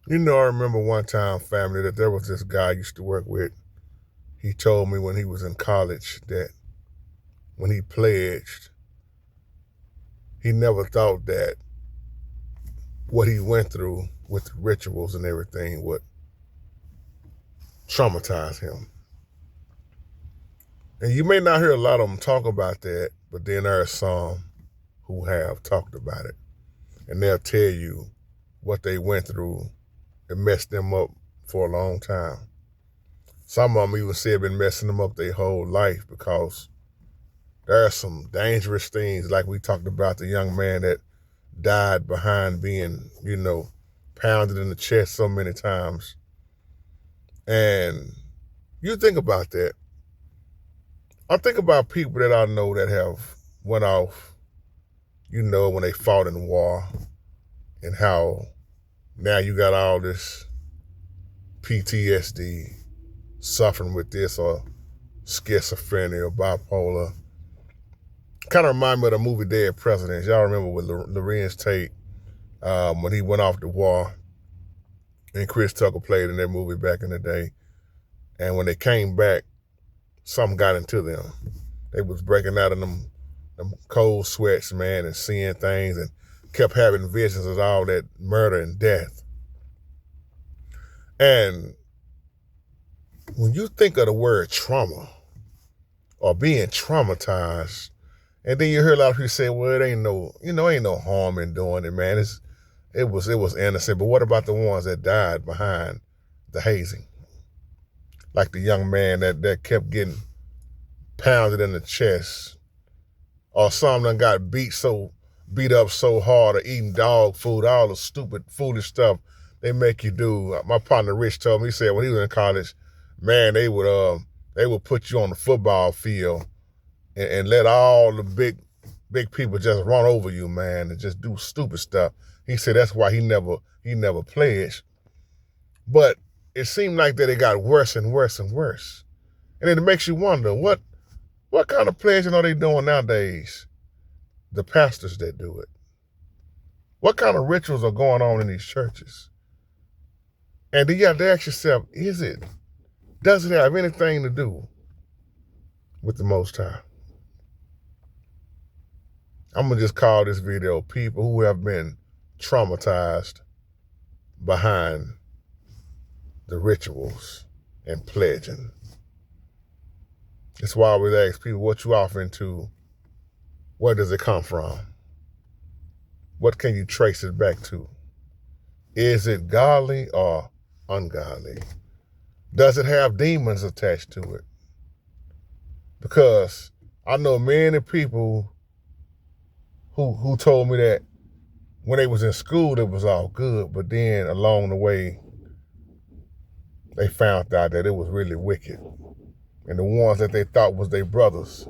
I remember one time, family, that there was this guy I used to work with. He told me when he was in college that when he pledged, he never thought that what he went through with rituals and everything would traumatize him. And you may not hear a lot of them talk about that, but then there are some who have talked about it. And they'll tell you what they went through. It messed them up for a long time. Some of them even say it been messing them up their whole life because there are some dangerous things, like we talked about the young man that died behind being, pounded in the chest so many times. And you think about that. I think about people that I know that have went off, when they fought in war, and how now you got all this PTSD, suffering with this or schizophrenia or bipolar. Kind of remind me of the movie Dead Presidents. Y'all remember with Lorenz Tate when he went off the war, and Chris Tucker played in that movie back in the day. And when they came back, something got into them. They was breaking out of them cold sweats, man, and seeing things, and kept having visions of all that murder and death. And when you think of the word trauma or being traumatized, and then you hear a lot of people say, well, it ain't no harm in doing it, man. It was innocent. But what about the ones that died behind the hazing? Like the young man that kept getting pounded in the chest, or some done got beat up so hard, or eating dog food, all the stupid, foolish stuff they make you do. My partner Rich told me, he said when he was in college, man, they would put you on the football field and let all the big people just run over you, man, and just do stupid stuff. He said that's why he never pledged. But it seemed like that it got worse and worse and worse. And then it makes you wonder, what kind of pledging are they doing nowadays? The pastors that do it. What kind of rituals are going on in these churches? And then you have to ask yourself, does it have anything to do with the Most High? I'm going to just call this video people who have been traumatized behind the rituals and pledging. That's why I always ask people, what you offering to, where does it come from? What can you trace it back to? Is it godly or ungodly? Does it have demons attached to it? Because I know many people who told me that when they was in school, it was all good, but then along the way, they found out that it was really wicked. And the ones that they thought was their brothers,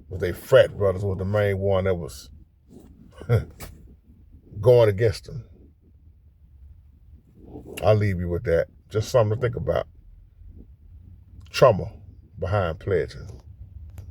was their frat brothers, was the main one that was going against them. I'll leave you with that. Just something to think about. Trauma behind pledging.